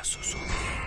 caso surpreendente.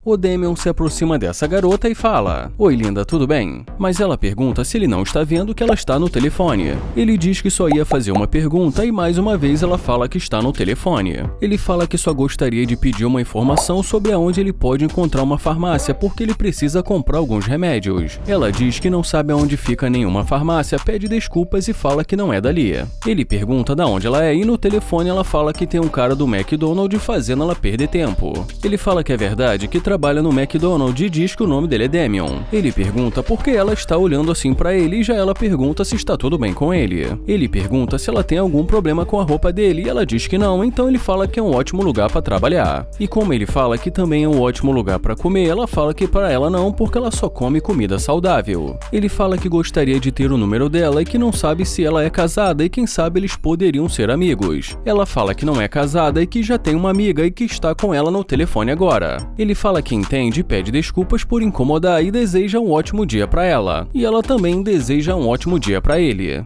O Damian se aproxima dessa garota e fala: "Oi, linda, tudo bem?" Mas ela pergunta se ele não está vendo que ela está no telefone. Ele diz que só ia fazer uma pergunta e mais uma vez ela fala que está no telefone. Ele fala que só gostaria de pedir uma informação sobre aonde ele pode encontrar uma farmácia porque ele precisa comprar alguns remédios. Ela diz que não sabe aonde fica nenhuma farmácia, pede desculpas e fala que não é dali. Ele pergunta de onde ela é e no telefone ela fala que tem um cara do McDonald's fazendo ela perder tempo. Ele fala que é verdade que trabalha no McDonald's e diz que o nome dele é Damian. Ele pergunta por que ela está olhando assim pra ele e já ela pergunta se está tudo bem com ele. Ele pergunta se ela tem algum problema com a roupa dele e ela diz que não, então ele fala que é um ótimo lugar pra trabalhar. E como ele fala que também é um ótimo lugar pra comer, ela fala que para ela não, porque ela só come comida saudável. Ele fala que gostaria de ter o número dela e que não sabe se ela é casada e quem sabe eles poderiam ser amigos. Ela fala que não é casada e que já tem uma amiga e que está com ela no telefone agora. Ele fala que entende e pede desculpas por incomodar e deseja um ótimo dia pra ela. E ela também deseja um ótimo dia pra ele.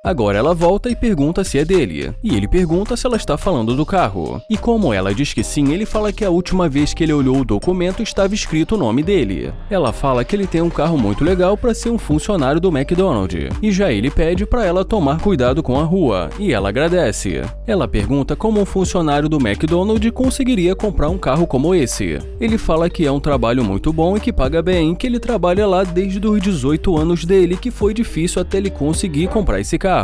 Agora ela volta e pergunta se é dele, e ele pergunta se ela está falando do carro. E como ela diz que sim, ele fala que a última vez que ele olhou o documento estava escrito o nome dele. Ela fala que ele tem um carro muito legal para ser um funcionário do McDonald's, e já ele pede para ela tomar cuidado com a rua, e ela agradece. Ela pergunta como um funcionário do McDonald's conseguiria comprar um carro como esse. Ele fala que é um trabalho muito bom e que paga bem, que ele trabalha lá desde os 18 anos dele, que foi difícil até ele conseguir comprar esse carro.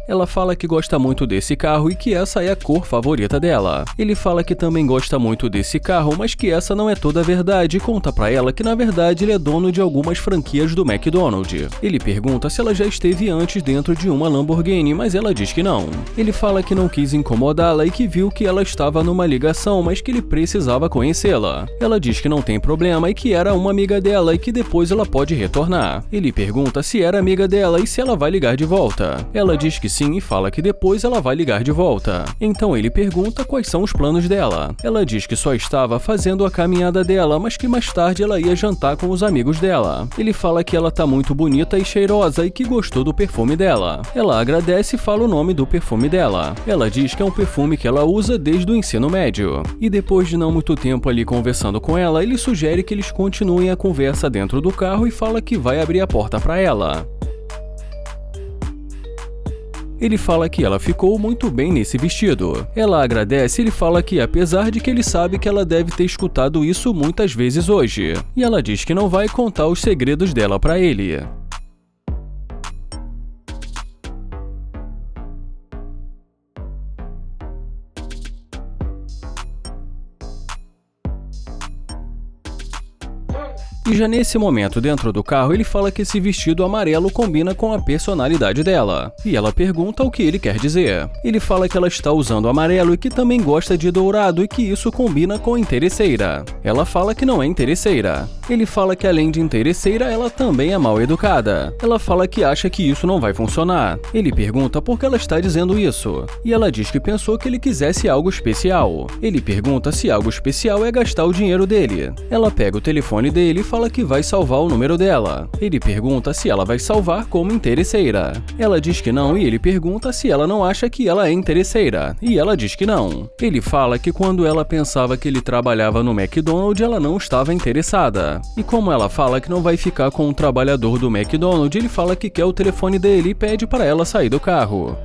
Ela fala que gosta muito desse carro e que essa é a cor favorita dela. Ele fala que também gosta muito desse carro, mas que essa não é toda a verdade e conta pra ela que na verdade ele é dono de algumas franquias do McDonald's. Ele pergunta se ela já esteve antes dentro de uma Lamborghini, mas ela diz que não. Ele fala que não quis incomodá-la e que viu que ela estava numa ligação, mas que ele precisava conhecê-la. Ela diz que não tem problema e que era uma amiga dela e que depois ela pode retornar. Ele pergunta se era amiga dela e se ela vai ligar de volta. Ela diz que sim e fala que depois ela vai ligar de volta. Então ele pergunta quais são os planos dela. Ela diz que só estava fazendo a caminhada dela, mas que mais tarde ela ia jantar com os amigos dela. Ele fala que ela tá muito bonita e cheirosa e que gostou do perfume dela. Ela agradece e fala o nome do perfume dela. Ela diz que é um perfume que ela usa desde o ensino médio. E depois de não muito tempo ali conversando com ela, ele sugere que eles continuem a conversa dentro do carro e fala que vai abrir a porta para ela. Ele fala que ela ficou muito bem nesse vestido. Ela agradece e ele fala que apesar de que ele sabe que ela deve ter escutado isso muitas vezes hoje. E ela diz que não vai contar os segredos dela pra ele. E já nesse momento dentro do carro ele fala que esse vestido amarelo combina com a personalidade dela. E ela pergunta o que ele quer dizer. Ele fala que ela está usando amarelo e que também gosta de dourado e que isso combina com interesseira. Ela fala que não é interesseira. Ele fala que além de interesseira ela também é mal educada. Ela fala que acha que isso não vai funcionar. Ele pergunta por que ela está dizendo isso. E ela diz que pensou que ele quisesse algo especial. Ele pergunta se algo especial é gastar o dinheiro dele. Ela pega o telefone dele e fala que vai salvar o número dela. Ele pergunta se ela vai salvar como interesseira. Ela diz que não e ele pergunta se ela não acha que ela é interesseira. E ela diz que não. Ele fala que quando ela pensava que ele trabalhava no McDonald's, ela não estava interessada. E como ela fala que não vai ficar com um trabalhador do McDonald's, ele fala que quer o telefone dele e pede para ela sair do carro.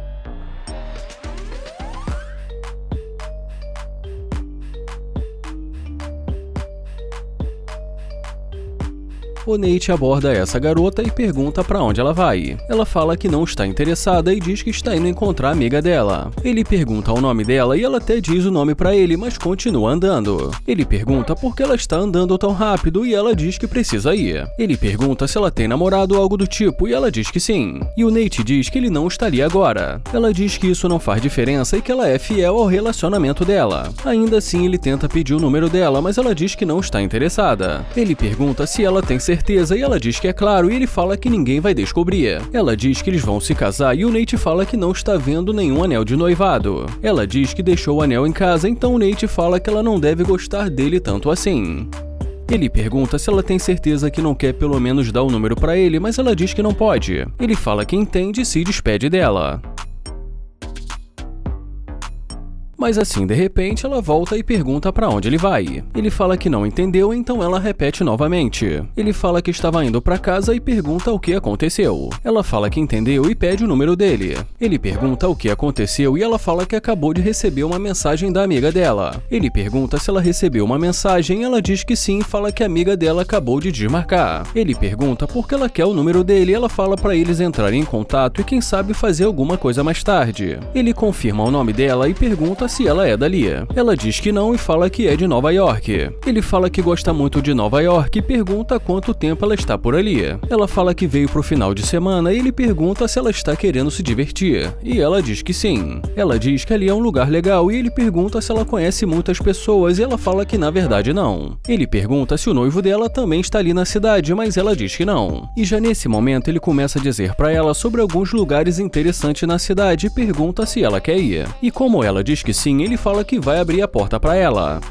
O Nate aborda essa garota e pergunta pra onde ela vai. Ela fala que não está interessada e diz que está indo encontrar a amiga dela. Ele pergunta o nome dela e ela até diz o nome pra ele, mas continua andando. Ele pergunta por que ela está andando tão rápido e ela diz que precisa ir. Ele pergunta se ela tem namorado ou algo do tipo e ela diz que sim. E o Nate diz que ele não estaria agora. Ela diz que isso não faz diferença e que ela é fiel ao relacionamento dela. Ainda assim, ele tenta pedir o número dela, mas ela diz que não está interessada. Ele pergunta se ela tem certeza e ela diz que é claro e ele fala que ninguém vai descobrir. Ela diz que eles vão se casar e o Nate fala que não está vendo nenhum anel de noivado. Ela diz que deixou o anel em casa, então o Nate fala que ela não deve gostar dele tanto assim. Ele pergunta se ela tem certeza que não quer pelo menos dar o número pra ele, mas ela diz que não pode. Ele fala que entende e se despede dela. Mas assim, de repente, ela volta e pergunta pra onde ele vai. Ele fala que não entendeu, então ela repete novamente. Ele fala que estava indo pra casa e pergunta o que aconteceu. Ela fala que entendeu e pede o número dele. Ele pergunta o que aconteceu e ela fala que acabou de receber uma mensagem da amiga dela. Ele pergunta se ela recebeu uma mensagem e ela diz que sim e fala que a amiga dela acabou de desmarcar. Ele pergunta por que ela quer o número dele e ela fala pra eles entrarem em contato e quem sabe fazer alguma coisa mais tarde. Ele confirma o nome dela e pergunta se ela é dali. Ela diz que não e fala que é de Nova York. Ele fala que gosta muito de Nova York e pergunta há quanto tempo ela está por ali. Ela fala que veio pro final de semana e ele pergunta se ela está querendo se divertir. E ela diz que sim. Ela diz que ali é um lugar legal e ele pergunta se ela conhece muitas pessoas e ela fala que na verdade não. Ele pergunta se o noivo dela também está ali na cidade, mas ela diz que não. E já nesse momento ele começa a dizer pra ela sobre alguns lugares interessantes na cidade e pergunta se ela quer ir. E como ela diz que sim, ele fala que vai abrir a porta para ela.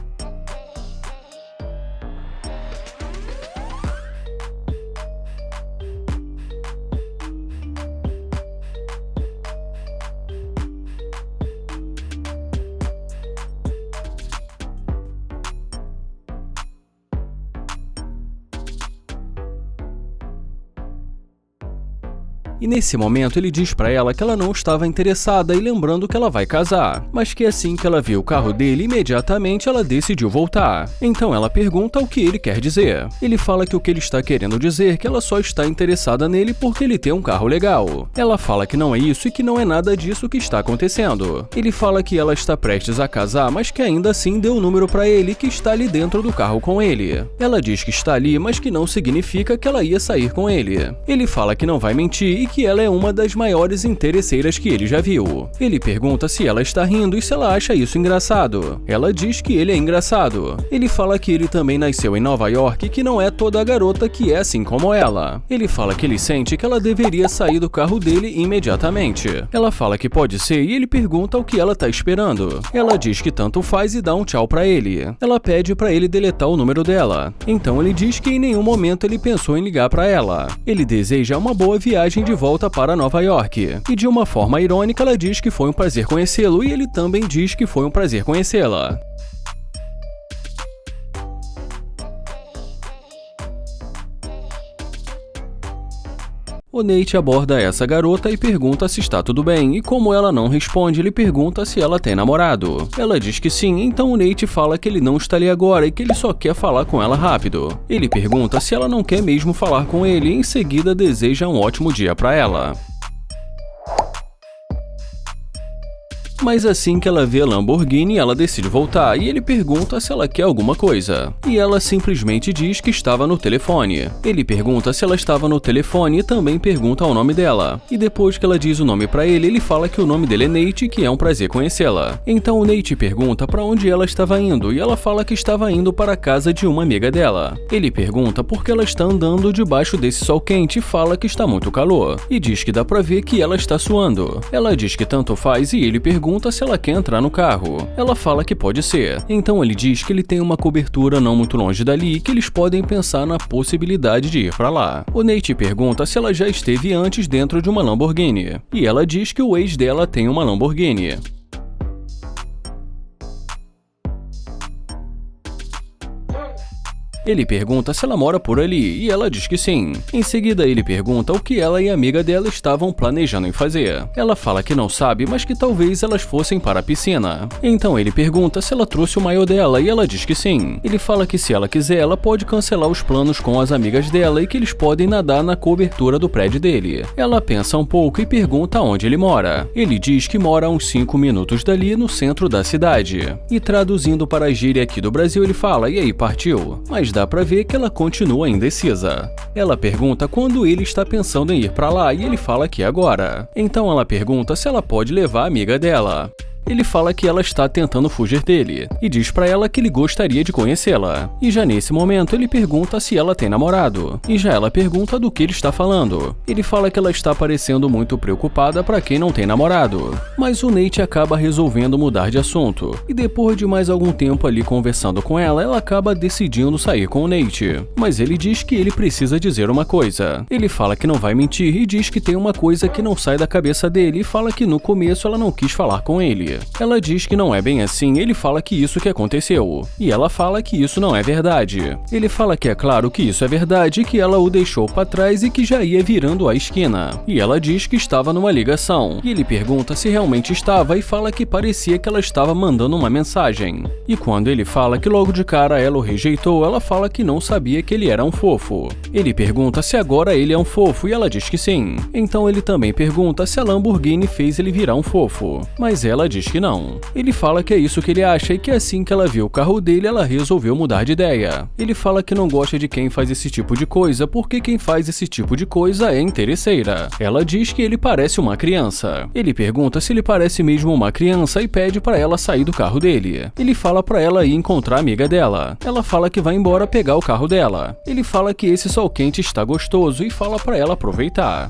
E nesse momento ele diz pra ela que ela não estava interessada e lembrando que ela vai casar, mas que assim que ela viu o carro dele, imediatamente ela decidiu voltar. Então ela pergunta o que ele quer dizer. Ele fala que o que ele está querendo dizer é que ela só está interessada nele porque ele tem um carro legal. Ela fala que não é isso e que não é nada disso que está acontecendo. Ele fala que ela está prestes a casar, mas que ainda assim deu o número pra ele que está ali dentro do carro com ele. Ela diz que está ali, mas que não significa que ela ia sair com ele. Ele fala que não vai mentir e que ela é uma das maiores interesseiras que ele já viu. Ele pergunta se ela está rindo e se ela acha isso engraçado. Ela diz que ele é engraçado. Ele fala que ele também nasceu em Nova York e que não é toda garota que é assim como ela. Ele fala que ele sente que ela deveria sair do carro dele imediatamente. Ela fala que pode ser e ele pergunta o que ela tá esperando. Ela diz que tanto faz e dá um tchau pra ele. Ela pede pra ele deletar o número dela. Então ele diz que em nenhum momento ele pensou em ligar pra ela. Ele deseja uma boa viagem de volta para Nova York. E de uma forma irônica ela diz que foi um prazer conhecê-lo e ele também diz que foi um prazer conhecê-la. O Nate aborda essa garota e pergunta se está tudo bem, e como ela não responde, ele pergunta se ela tem namorado. Ela diz que sim, então o Nate fala que ele não está ali agora e que ele só quer falar com ela rápido. Ele pergunta se ela não quer mesmo falar com ele e em seguida deseja um ótimo dia para ela. Mas assim que ela vê a Lamborghini, ela decide voltar e ele pergunta se ela quer alguma coisa. E ela simplesmente diz que estava no telefone. Ele pergunta se ela estava no telefone e também pergunta o nome dela. E depois que ela diz o nome pra ele, ele fala que o nome dele é Nate e que é um prazer conhecê-la. Então o Nate pergunta pra onde ela estava indo e ela fala que estava indo para a casa de uma amiga dela. Ele pergunta por que ela está andando debaixo desse sol quente e fala que está muito calor. E diz que dá pra ver que ela está suando. Ela diz que tanto faz e ele pergunta se ela quer entrar no carro. Ela fala que pode ser. Então ele diz que ele tem uma cobertura não muito longe dali e que eles podem pensar na possibilidade de ir pra lá. O Nate pergunta se ela já esteve antes dentro de uma Lamborghini. E ela diz que o ex dela tem uma Lamborghini. Ele pergunta se ela mora por ali e ela diz que sim. Em seguida ele pergunta o que ela e a amiga dela estavam planejando em fazer. Ela fala que não sabe, mas que talvez elas fossem para a piscina. Então ele pergunta se ela trouxe o maiô dela e ela diz que sim. Ele fala que se ela quiser, ela pode cancelar os planos com as amigas dela e que eles podem nadar na cobertura do prédio dele. Ela pensa um pouco e pergunta onde ele mora. Ele diz que mora a uns 5 minutos dali no centro da cidade. E traduzindo para a gíria aqui do Brasil, ele fala, e aí, partiu? Mas dá pra ver que ela continua indecisa. Ela pergunta quando ele está pensando em ir pra lá e ele fala que agora. Então ela pergunta se ela pode levar a amiga dela. Ele fala que ela está tentando fugir dele e diz pra ela que ele gostaria de conhecê-la. E já nesse momento ele pergunta se ela tem namorado, e já ela pergunta do que ele está falando. Ele fala que ela está parecendo muito preocupada pra quem não tem namorado. Mas o Nate acaba resolvendo mudar de assunto, e depois de mais algum tempo ali conversando com ela, ela acaba decidindo sair com o Nate. Mas ele diz que ele precisa dizer uma coisa. Ele fala que não vai mentir e diz que tem uma coisa que não sai da cabeça dele e fala que no começo ela não quis falar com ele. Ela diz que não é bem assim, ele fala que isso que aconteceu. E ela fala que isso não é verdade. Ele fala que é claro que isso é verdade, que ela o deixou pra trás e que já ia virando a esquina. E ela diz que estava numa ligação. E ele pergunta se realmente estava e fala que parecia que ela estava mandando uma mensagem. E quando ele fala que logo de cara ela o rejeitou, ela fala que não sabia que ele era um fofo. Ele pergunta se agora ele é um fofo e ela diz que sim. Então ele também pergunta se a Lamborghini fez ele virar um fofo. Mas ela diz que não. Ele fala que é isso que ele acha e que assim que ela viu o carro dele, ela resolveu mudar de ideia. Ele fala que não gosta de quem faz esse tipo de coisa porque quem faz esse tipo de coisa é interesseira. Ela diz que ele parece uma criança. Ele pergunta se ele parece mesmo uma criança e pede pra ela sair do carro dele. Ele fala pra ela ir encontrar a amiga dela. Ela fala que vai embora pegar o carro dela. Ele fala que esse sol quente está gostoso e fala pra ela aproveitar.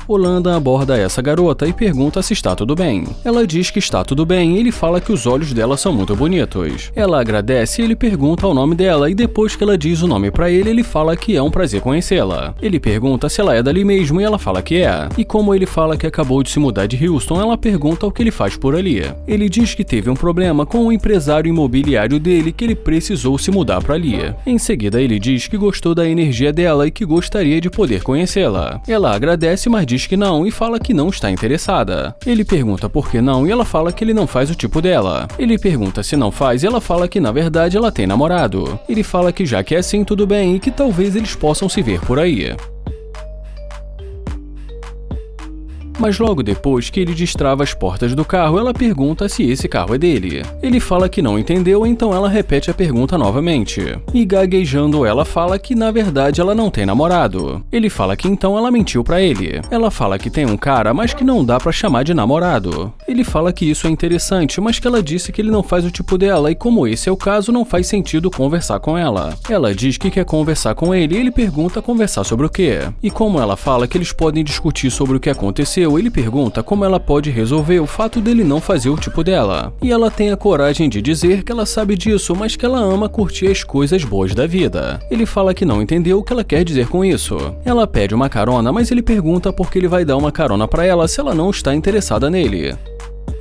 Holanda aborda essa garota e pergunta se está tudo bem. Ela diz que está tudo bem e ele fala que os olhos dela são muito bonitos. Ela agradece e ele pergunta o nome dela e depois que ela diz o nome pra ele, ele fala que é um prazer conhecê-la. Ele pergunta se ela é dali mesmo e ela fala que é. E como ele fala que acabou de se mudar de Houston, ela pergunta o que ele faz por ali. Ele diz que teve um problema com o empresário imobiliário dele que ele precisou se mudar pra ali. Em seguida ele diz que gostou da energia dela e que gostaria de poder conhecê-la. Ela agradece, mas diz que não e fala que não está interessada. Ele pergunta por que não e ela fala que ele não faz o tipo dela. Ele pergunta se não faz e ela fala que na verdade ela tem namorado. Ele fala que já que é assim tudo bem e que talvez eles possam se ver por aí. Mas logo depois que ele destrava as portas do carro, ela pergunta se esse carro é dele. Ele fala que não entendeu, então ela repete a pergunta novamente. E gaguejando, ela fala que na verdade ela não tem namorado. Ele fala que então ela mentiu pra ele. Ela fala que tem um cara, mas que não dá pra chamar de namorado. Ele fala que isso é interessante, mas que ela disse que ele não faz o tipo dela e como esse é o caso, não faz sentido conversar com ela. Ela diz que quer conversar com ele e ele pergunta conversar sobre o quê. E como ela fala que eles podem discutir sobre o que aconteceu, ele pergunta como ela pode resolver o fato dele não fazer o tipo dela. E ela tem a coragem de dizer que ela sabe disso, mas que ela ama curtir as coisas boas da vida. Ele fala que não entendeu o que ela quer dizer com isso. Ela pede uma carona, mas ele pergunta por que ele vai dar uma carona pra ela se ela não está interessada nele.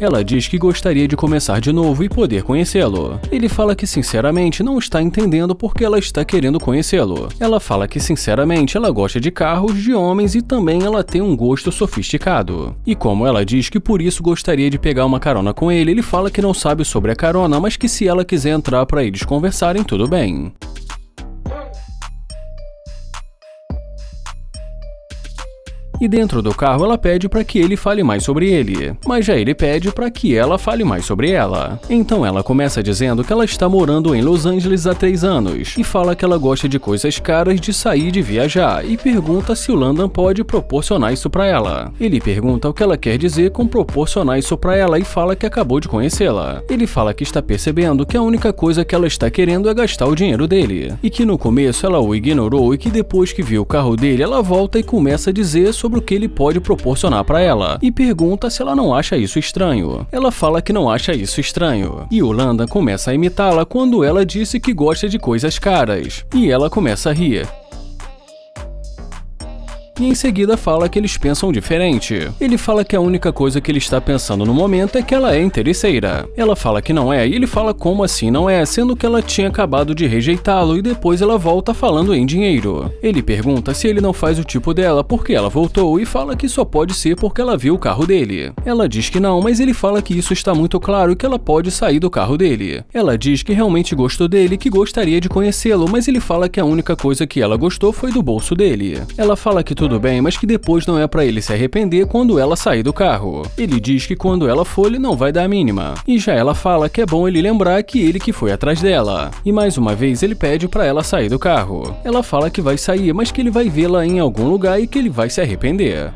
Ela diz que gostaria de começar de novo e poder conhecê-lo. Ele fala que sinceramente não está entendendo porque ela está querendo conhecê-lo. Ela fala que sinceramente ela gosta de carros, de homens e também ela tem um gosto sofisticado. E como ela diz que por isso gostaria de pegar uma carona com ele, ele fala que não sabe sobre a carona, mas que se ela quiser entrar para eles conversarem, tudo bem. E dentro do carro ela pede para que ele fale mais sobre ele, mas já ele pede para que ela fale mais sobre ela. Então ela começa dizendo que ela está morando em Los Angeles há 3 anos e fala que ela gosta de coisas caras, de sair, de viajar e pergunta se o Landon pode proporcionar isso para ela. Ele pergunta o que ela quer dizer com proporcionar isso para ela e fala que acabou de conhecê-la. Ele fala que está percebendo que a única coisa que ela está querendo é gastar o dinheiro dele e que no começo ela o ignorou e que depois que viu o carro dele ela volta e começa a dizer sobre o que ele pode proporcionar para ela e pergunta se ela não acha isso estranho. Ela fala que não acha isso estranho e o Landon começa a imitá-la quando ela disse que gosta de coisas caras e ela começa a rir. E em seguida fala que eles pensam diferente. Ele fala que a única coisa que ele está pensando no momento é que ela é interesseira. Ela fala que não é, e ele fala como assim não é, sendo que ela tinha acabado de rejeitá-lo e depois ela volta falando em dinheiro. Ele pergunta se ele não faz o tipo dela porque ela voltou e fala que só pode ser porque ela viu o carro dele. Ela diz que não, mas ele fala que isso está muito claro e que ela pode sair do carro dele. Ela diz que realmente gostou dele e que gostaria de conhecê-lo, mas ele fala que a única coisa que ela gostou foi do bolso dele. Ela fala que tudo tudo bem, mas que depois não é pra ele se arrepender quando ela sair do carro. Ele diz que quando ela for, ele não vai dar a mínima. E já ela fala que é bom ele lembrar que ele que foi atrás dela. E mais uma vez ele pede pra ela sair do carro. Ela fala que vai sair, mas que ele vai vê-la em algum lugar e que ele vai se arrepender.